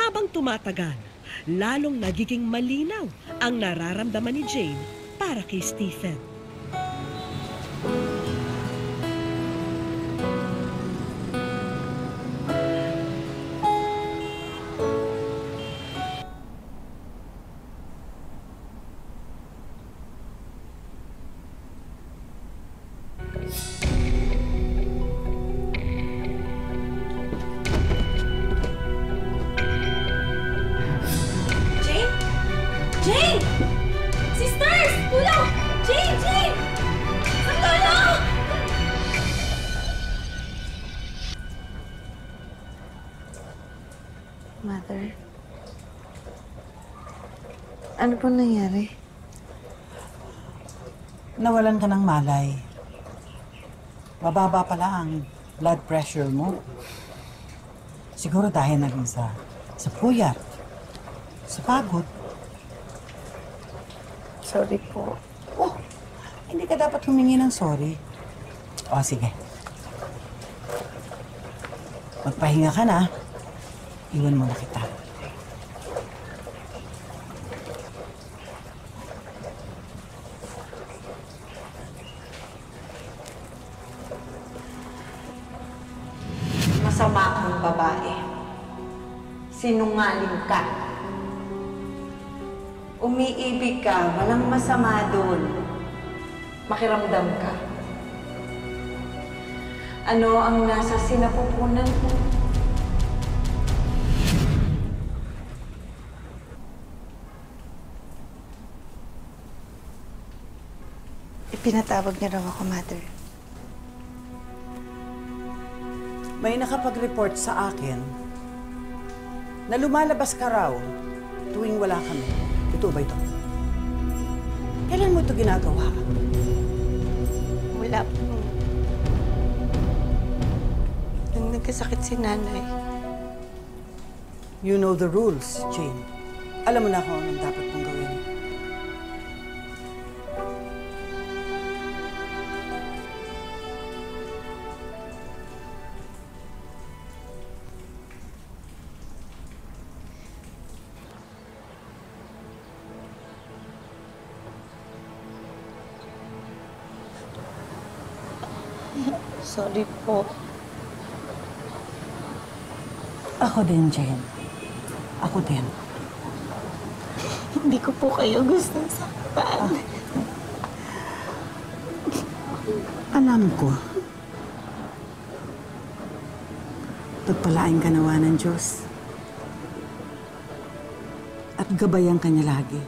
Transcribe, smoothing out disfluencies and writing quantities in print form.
Habang tumatagal, lalong nagiging malinaw ang nararamdaman ni Jane para kay Stephen. Jane! Sisters! Tulong! Jane! Jane! Tulong! Mother? Ano po nangyari? Nawalan ka ng malay. Mababa pala ang blood pressure mo. Siguro dahil na rin sa puyat, sa pagod. Sorry po. Oh, hindi ka dapat humingi ng sorry. O, sige. Magpahinga ka na. Iwan mo na kita. Masama kang babae. Sinungaling ka. Umiibig ka, walang masama doon. Makiramdam ka. Ano ang nasa sinapupunan mo? Ipinatawag niya raw ako, Mother. May nakapag-report sa akin na lumalabas ka raw tuwing wala kami. Totoo ba ito? Kailan mo ito ginagawa? Wala po. Nung nagkasakit si nanay. You know the rules, Jane. Alam mo na kung anong dapat mong gawin. Sorry po. Ako din, Jane. Ako din. Hindi ko po kayo gustong saktan. Alam ko. Pagpalain ka nawa ng Diyos. At gabayan ka niya lagi.